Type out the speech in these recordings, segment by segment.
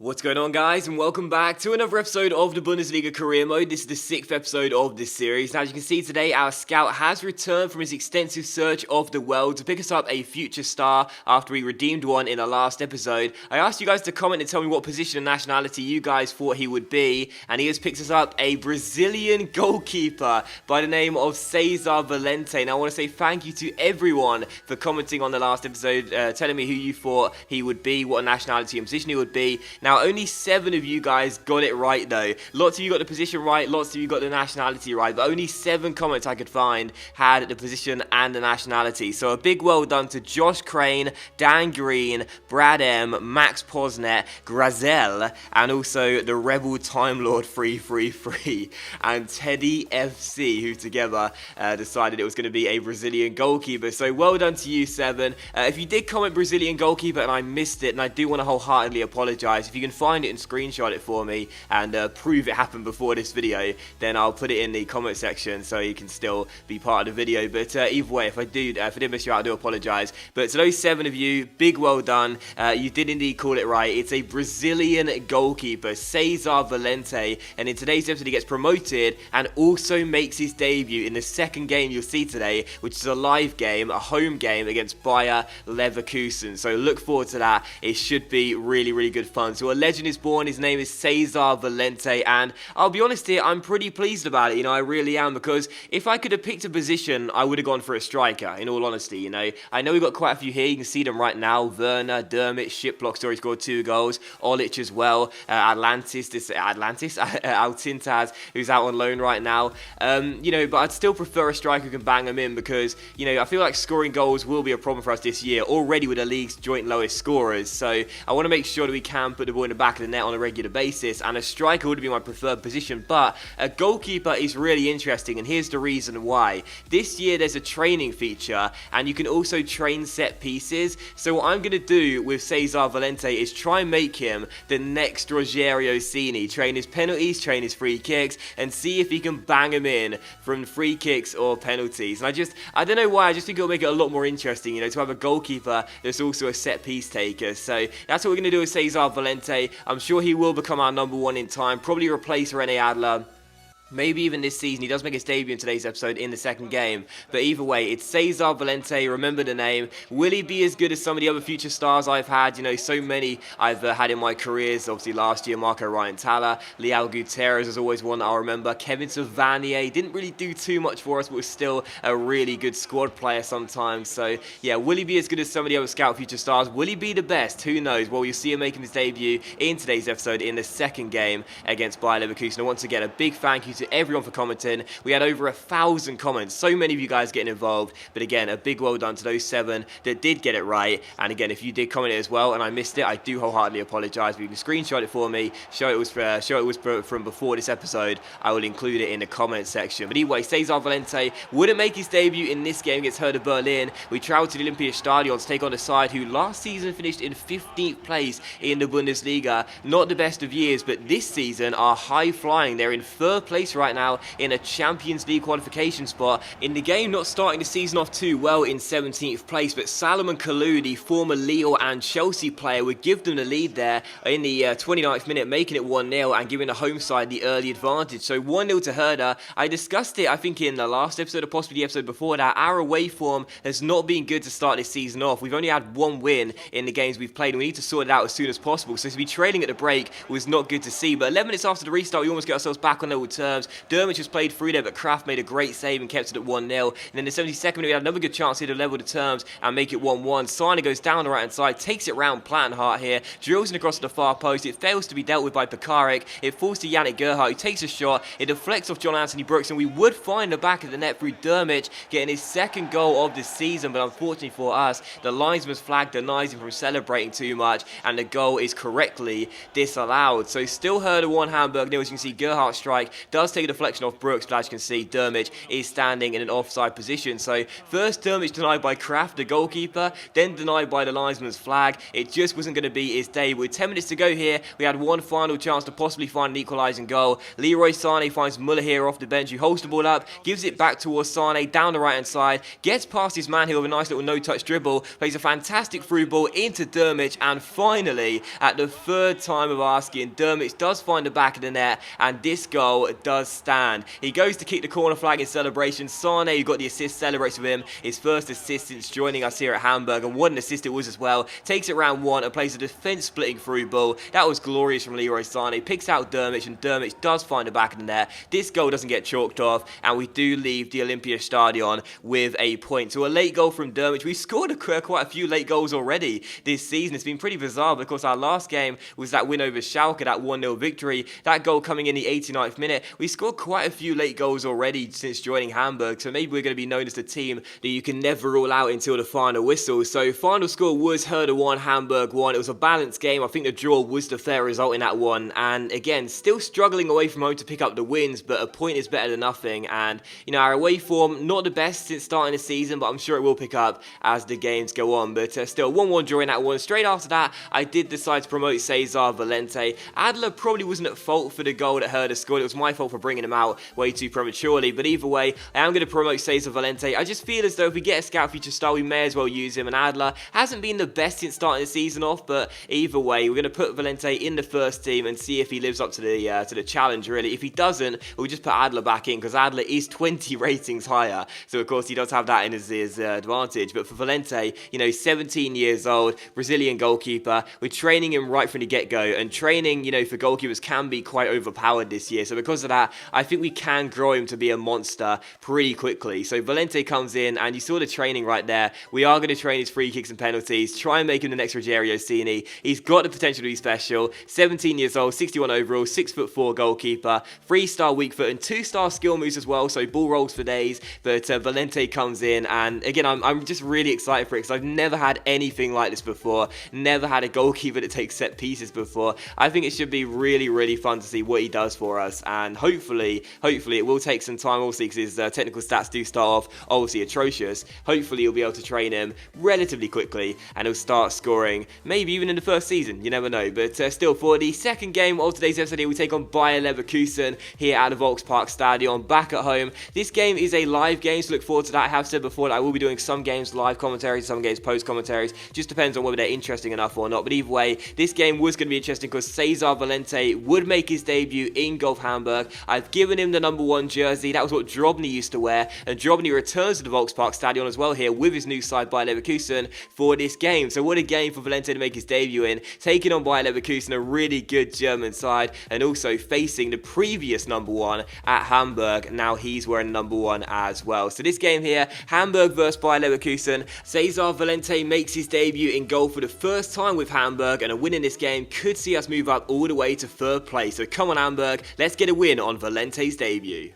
What's going on, guys, and welcome back to another episode of the Bundesliga Career Mode. This is the 6th episode of this series. Now, as you can see today, our scout has returned from his extensive search of the world to pick us up a future star after we redeemed one in the last episode. I asked you guys to comment and tell me what position and nationality you guys thought he would be, and he has picked us up a Brazilian goalkeeper by the name of Cesar Valente. Now, I want to say thank you to everyone for commenting on the last episode, telling me who you thought he would be, what nationality and position he would be. Now, only 7 of you guys got it right, though. Lots of you got the position right, lots of you got the nationality right, but only 7 comments I could find had the position and the nationality. So a big well done to Josh Crane, Dan Green, Brad M, Max Posnet, Grazel, and also the Rebel Time Lord 333, and Teddy FC, who together decided it was going to be a Brazilian goalkeeper. So well done to you, 7. If you did comment Brazilian goalkeeper and I missed it, and I do want to wholeheartedly apologise, if you can find it and screenshot it for me and prove it happened before this video, then I'll put it in the comment section so you can still be part of the video. But either way, if I did miss you out, I do apologise. But to those 7 of you, big well done. You did indeed call it right. It's a Brazilian goalkeeper, Cesar Valente, and in today's episode he gets promoted and also makes his debut in the second game you'll see today, which is a live game, a home game against Bayer Leverkusen. So look forward to that. It should be really, really good fun. So a legend is born. His name is Cesar Valente, and I'll be honest here, I'm pretty pleased about it. I really am, because if I could have picked a position, I would have gone for a striker, in all honesty. I know we've got quite a few here. You can see them right now. Werner, Dermot, Shiplock, Story scored 2 goals. Olic as well. Altintaz, who's out on loan right now. But I'd still prefer a striker who can bang them in, because, I feel like scoring goals will be a problem for us this year, already with the league's joint lowest scorers. So I want to make sure that we can put the ball in the back of the net on a regular basis, and a striker would be my preferred position, but a goalkeeper is really interesting, and here's the reason why. This year there's a training feature, and you can also train set pieces. So what I'm going to do with Cesar Valente is try and make him the next Rogerio Cini, train his penalties, train his free kicks, and see if he can bang them in from free kicks or penalties. And I don't know why, I just think it'll make it a lot more interesting, to have a goalkeeper that's also a set piece taker. So that's what we're going to do with Cesar Valente. I'm sure he will become our number 1 in time, probably replace Rene Adler. Maybe even this season. He does make his debut in today's episode in the second game. But either way, it's Cesar Valente. Remember the name. Will he be as good as some of the other future stars I've had? So many I've had in my careers. Obviously, last year, Marco Ryan Tala. Leal Gutierrez is always one that I'll remember. Kevin Savanier didn't really do too much for us, but was still a really good squad player sometimes. So, yeah, will he be as good as some of the other Scout future stars? Will he be the best? Who knows? Well, you'll see him making his debut in today's episode in the second game against Bayer Leverkusen. And once again, a big thank you to everyone for commenting. We had over 1,000 comments, so many of you guys getting involved, but again, a big well done to those 7 that did get it right. And again, if you did comment it as well and I missed it, I do wholeheartedly apologise. But you can screenshot it for me, show it was from before this episode. I will include it in the comment section. But anyway, Cesar Valente wouldn't make his debut in this game against Hertha Berlin. We travelled to the Olympiastadion to take on a side who last season finished in 15th place in the Bundesliga. Not the best of years, but this season are high flying. They're in 3rd place right now in a Champions League qualification spot. In the game, not starting the season off too well in 17th place, but Salomon Kalou, the former Lille and Chelsea player, would give them the lead there in the 29th minute, making it 1-0 and giving the home side the early advantage. So 1-0 to Hertha. I discussed it, I think, in the last episode or possibly the episode before that. Our away form has not been good to start this season off. We've only had 1 win in the games we've played, and we need to sort it out as soon as possible. So to be trailing at the break was not good to see. But 11 minutes after the restart, we almost get ourselves back on level terms. Dermot just played through there, but Kraft made a great save and kept it at 1-0. And then the 72nd minute, we had another good chance here to level the terms and make it 1-1. Sané goes down the right-hand side, takes it round Plattenhardt here, drills it across to the far post. It fails to be dealt with by Pekarik. It falls to Yannick Gerhardt, who takes a shot. It deflects off John Anthony Brooks, and we would find the back of the net through Dermot, getting his 2nd goal of the season. But unfortunately for us, the linesman's flag denies him from celebrating too much, and the goal is correctly disallowed. So still Hertha 1, Hamburg 0. As you can see, Gerhardt's strike does does take a deflection off Brooks, but as you can see, Dermich is standing in an offside position. So first Dermich denied by Kraft, the goalkeeper, then denied by the linesman's flag. It just wasn't going to be his day. With 10 minutes to go here, we had one final chance to possibly find an equalising goal. Leroy Sané finds Muller here off the bench, who holds the ball up, gives it back towards Sané down the right-hand side, gets past his man here with a nice little no-touch dribble, plays a fantastic through ball into Dermich, and finally, at the third time of asking, Dermich does find the back of the net, and this goal does stand. He goes to kick the corner flag in celebration. Sané, who got the assist, celebrates with him. His first assist since joining us here at Hamburg, and what an assist it was as well. Takes it round one and plays a defence-splitting through ball. That was glorious from Leroy Sané. Picks out Dermich, and Dermich does find the back of the net. This goal doesn't get chalked off, and we do leave the Olympia Stadion with a point. So a late goal from Dermich. We scored quite a few late goals already this season. It's been pretty bizarre because our last game was that win over Schalke, that 1-0 victory. That goal coming in the 89th minute. We scored quite a few late goals already since joining Hamburg, so maybe we're going to be known as the team that you can never rule out until the final whistle. So final score was Herder 1, Hamburg 1. It was a balanced game. I think the draw was the fair result in that one, and again, still struggling away from home to pick up the wins, but a point is better than nothing. And you know, our away form not the best since starting the season, but I'm sure it will pick up as the games go on. But still 1-1 draw in that one. Straight after that, I did decide to promote Cesar Valente. Adler probably wasn't at fault for the goal that Herder scored. It was my fault for bringing him out way too prematurely, but either way, I am going to promote Cesar Valente. I just feel as though if we get a scout feature star, we may as well use him, and Adler hasn't been the best since starting the season off, but either way, we're going to put Valente in the first team and see if he lives up to the challenge, really. If he doesn't, we'll just put Adler back in, because Adler is 20 ratings higher, so of course he does have that in his advantage. But for Valente, you know, 17 years old, Brazilian goalkeeper, we're training him right from the get-go, and training, you know, for goalkeepers can be quite overpowered this year, so because of that, I think we can grow him to be a monster pretty quickly. So Valente comes in, and you saw the training right there. We are going to train his free kicks and penalties, try and make him the next Rogerio Cini. He's got the potential to be special. 17 years old, 61 overall, 6'4" goalkeeper, 3-star weak foot and 2-star skill moves as well, so ball rolls for days. But Valente comes in, and again, I'm just really excited for it, because I've never had anything like this before, never had a goalkeeper that takes set pieces before. I think it should be really, really fun to see what he does for us, and hopefully it will take some time, obviously, because his technical stats do start off obviously atrocious. Hopefully you'll be able to train him relatively quickly, and he'll start scoring, maybe even in the first season, you never know. But still, for the second game of today's episode here, we take on Bayer Leverkusen here at the Volkspark Stadion, back at home. This game is a live game, so look forward to that. I have said before that I will be doing some games live commentaries, some games post commentaries, just depends on whether they're interesting enough or not. But either way, this game was going to be interesting because Cesar Valente would make his debut in Golf Hamburg. I've given him the number 1 jersey. That was what Drobny used to wear, and Drobny returns to the Volkspark Stadion as well here with his new side Bayer Leverkusen for this game. So what a game for Valente to make his debut in, taking on Bayer Leverkusen, a really good German side, and also facing the previous number 1 at Hamburg. Now he's wearing number 1 as well. So this game here, Hamburg versus Bayer Leverkusen. Cesar Valente makes his debut in goal for the first time with Hamburg, and a win in this game could see us move up all the way to 3rd place. So come on Hamburg, let's get a win on Valente's debut.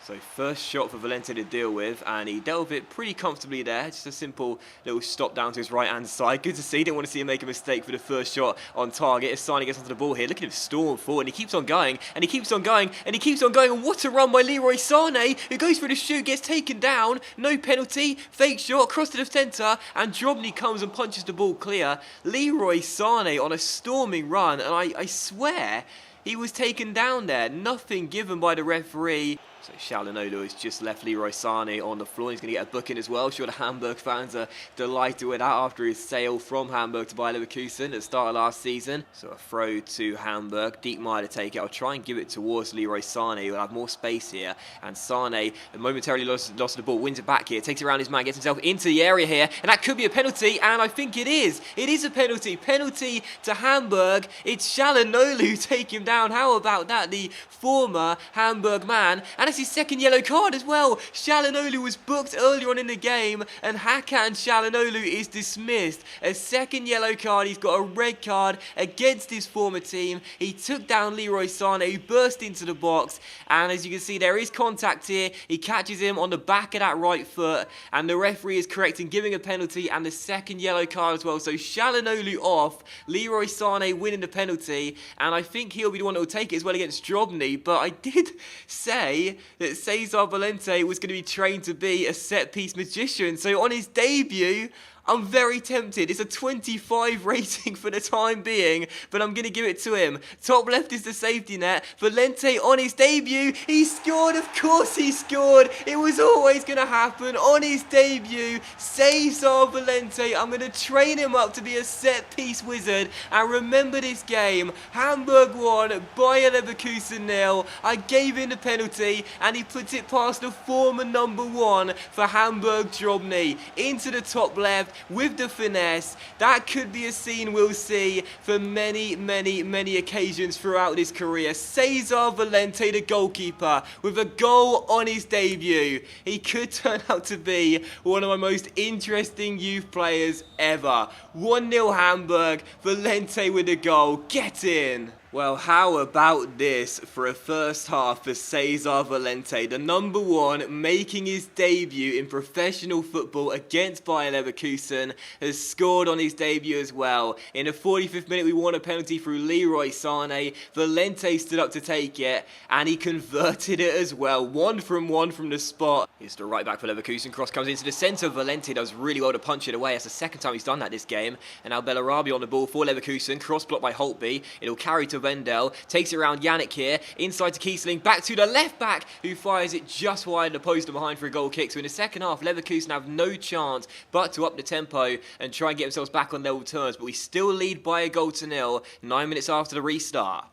So first shot for Valente to deal with, and he dealt with it pretty comfortably there. Just a simple little stop down to his right-hand side. Good to see. Didn't want to see him make a mistake for the first shot on target. As Sané gets onto the ball here, look at him storm forward, and he keeps on going, and he keeps on going, and he keeps on going. And what a run by Leroy Sané, who goes for the shoot, gets taken down. No penalty. Fake shot, cross to the centre, and Drobny comes and punches the ball clear. Leroy Sané on a storming run, and I swear he was taken down there. Nothing given by the referee. So Shalanoglu has just left Leroy Sané on the floor. He's going to get a booking as well. Sure, the Hamburg fans are delighted with that after his sale from Hamburg to Bayer Leverkusen at the start of last season. So a throw to Hamburg. Diekmeyer to take it. I'll try and give it towards Leroy Sané. He'll have more space here. And Sané momentarily lost the ball. Wins it back here. Takes it around his man. Gets himself into the area here. And that could be a penalty. And I think it is. It is a penalty. Penalty to Hamburg. It's Shalanoglu taking him down. How about that? The former Hamburg man. And a that's his second yellow card as well. Çalhanoğlu was booked earlier on in the game, and Hakan Çalhanoğlu is dismissed. A second yellow card. He's got a red card against his former team. He took down Leroy Sané, who burst into the box, and as you can see, there is contact here. He catches him on the back of that right foot, and the referee is correct in giving a penalty and the second yellow card as well. So Çalhanoğlu off, Leroy Sané winning the penalty, and I think he'll be the one that will take it as well against Drobny. But I did say that Cesar Valente was going to be trained to be a set-piece magician, so on his debut, I'm very tempted. It's a 25 rating for the time being, but I'm going to give it to him. Top left is the safety net. Valente on his debut. He scored. Of course he scored. It was always going to happen. On his debut, Cesar Valente. I'm going to train him up to be a set-piece wizard. And remember this game. Hamburg 1, Bayer Leverkusen 0. I gave him the penalty, and he puts it past the former number 1 for Hamburg, Drobny. Into the top left. With the finesse, that could be a scene we'll see for many, many, many occasions throughout his career. Cesar Valente, the goalkeeper, with a goal on his debut. He could turn out to be one of my most interesting youth players ever. 1-0 Hamburg, Valente with a goal. Get in! Well, how about this for a first half for Cesar Valente, the number 1 making his debut in professional football against Bayer Leverkusen, has scored on his debut as well. In the 45th minute, we won a penalty through Leroy Sané. Valente stood up to take it, and he converted it as well. 1 from the spot. It's the right back for Leverkusen. Cross comes into the centre. Valente does really well to punch it away. That's the second time he's done that this game. And now Bellarabi on the ball for Leverkusen. Cross blocked by Holtby. It'll carry to Wendell, takes it around Yannick here, inside to Kiesling, back to the left back, who fires it just wide the post and behind for a goal kick. So in the second half, Leverkusen have no chance but to up the tempo and try and get themselves back on level terms, but we still lead by a goal to nil, 9 minutes after the restart.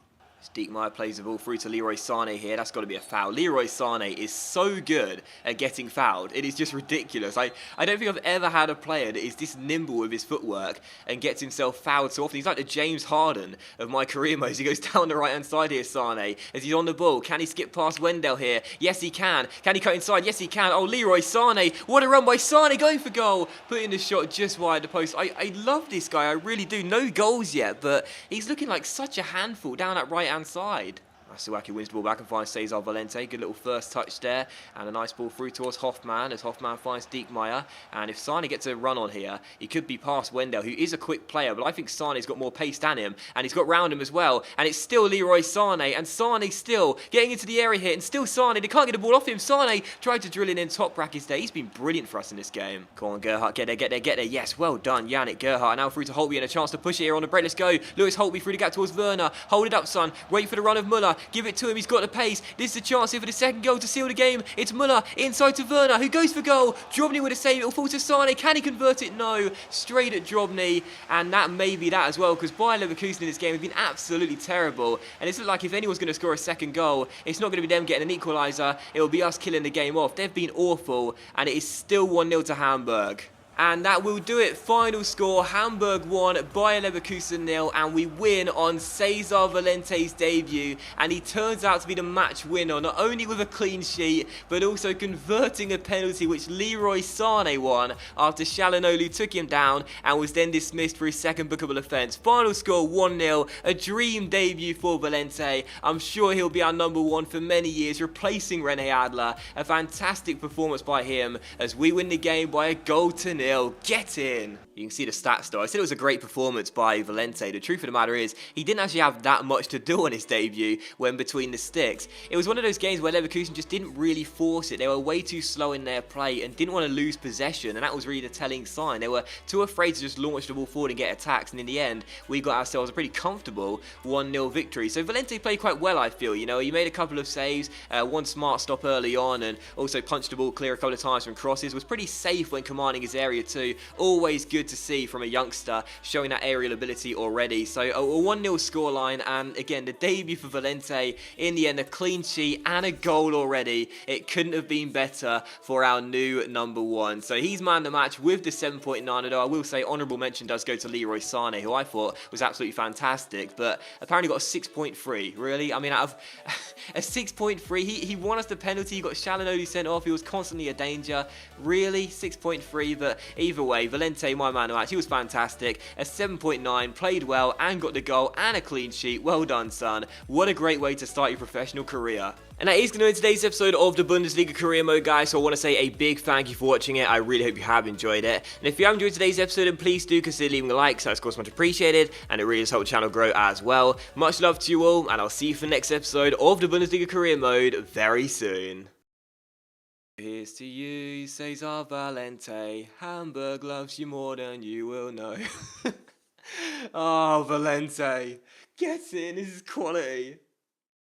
Diekmeyer plays the ball through to Leroy Sané here. That's got to be a foul. Leroy Sané is so good at getting fouled. It is just ridiculous. I don't think I've ever had a player that is this nimble with his footwork and gets himself fouled so often. He's like the James Harden of my career modes. He goes down the right-hand side here, Sané, as he's on the ball. Can he skip past Wendell here? Yes, he can. Can he cut inside? Yes, he can. Oh, Leroy Sané. What a run by Sané, going for goal. Putting the shot just wide the post. I love this guy. I really do. No goals yet, but he's looking like such a handful down that right-hand side. Masuaki wins the ball back and finds Cesar Valente. Good little first touch there. And a nice ball through towards Hoffman as Hoffman finds Diekmeyer. And if Sané gets a run on here, he could be past Wendell, who is a quick player. But I think Sané's got more pace than him. And he's got round him as well. And it's still Leroy Sané. And Sané still getting into the area here. And still Sané. They can't get the ball off him. Sané tried to drill it in top brackets there. He's been brilliant for us in this game. Come on, Gerhardt. Get there, get there, get there. Yes, well done, Yannick Gerhardt. Now through to Holtby and a chance to push it here on the break. Let's go. Lewis Holtby through the gap towards Werner. Hold it up, son. Wait for the run of Muller. Give it to him. He's got the pace. This is the chance here for the second goal to seal the game. It's Muller inside to Werner, who goes for goal. Drobny with a save. It'll fall to Sané. Can he convert it? No. Straight at Drobny. And that may be that as well, because Bayer Leverkusen in this game have been absolutely terrible. And it's like if anyone's going to score a second goal, it's not going to be them getting an equaliser. It'll be us killing the game off. They've been awful. And it is still 1-0 to Hamburg. And that will do it. Final score, Hamburg 1, Bayer Leverkusen 0, and we win on Cesar Valente's debut, and he turns out to be the match winner, not only with a clean sheet, but also converting a penalty which Leroy Sané won after Çalhanoğlu took him down and was then dismissed for his second bookable offence. Final score 1-0, a dream debut for Valente. I'm sure he'll be our number 1 for many years, replacing René Adler. A fantastic performance by him as we win the game by a goal to nil. Get in! You can see the stats though. I said it was a great performance by Valente. The truth of the matter is, he didn't actually have that much to do on his debut when between the sticks. It was one of those games where Leverkusen just didn't really force it. They were way too slow in their play and didn't want to lose possession, and that was really the telling sign. They were too afraid to just launch the ball forward and get attacks, and in the end, we got ourselves a pretty comfortable 1-0 victory. So Valente played quite well, I feel. You know, he made a couple of saves, one smart stop early on, and also punched the ball clear a couple of times from crosses. Was pretty safe when commanding his area area too. Always good to see from a youngster showing that aerial ability already. So a 1-0 scoreline, and again, the debut for Valente. In the end, a clean sheet and a goal already. It couldn't have been better for our new number 1. So he's man the match with the 7.9, although I will say honourable mention does go to Leroy Sané, who I thought was absolutely fantastic, but apparently got a 6.3. Really? I mean, out of a 6.3, he won us the penalty, he got Shalanoli sent off, he was constantly a danger. Really? 6.3, but either way, Valente, my man of the match, he was fantastic. A 7.9, played well and got the goal and a clean sheet. Well done, son. What a great way to start your professional career. And that is going to end today's episode of the Bundesliga Career Mode, guys, so I want to say a big thank you for watching it. I really hope you have enjoyed it. And if you have enjoyed today's episode, then please do consider leaving a like, so that's of course much appreciated, and it really does help the channel grow as well. Much love to you all, and I'll see you for the next episode of the Bundesliga Career Mode very soon. Here's to you, Cesar Valente. Hamburg loves you more than you will know. Oh, Valente. Get in, this is quality.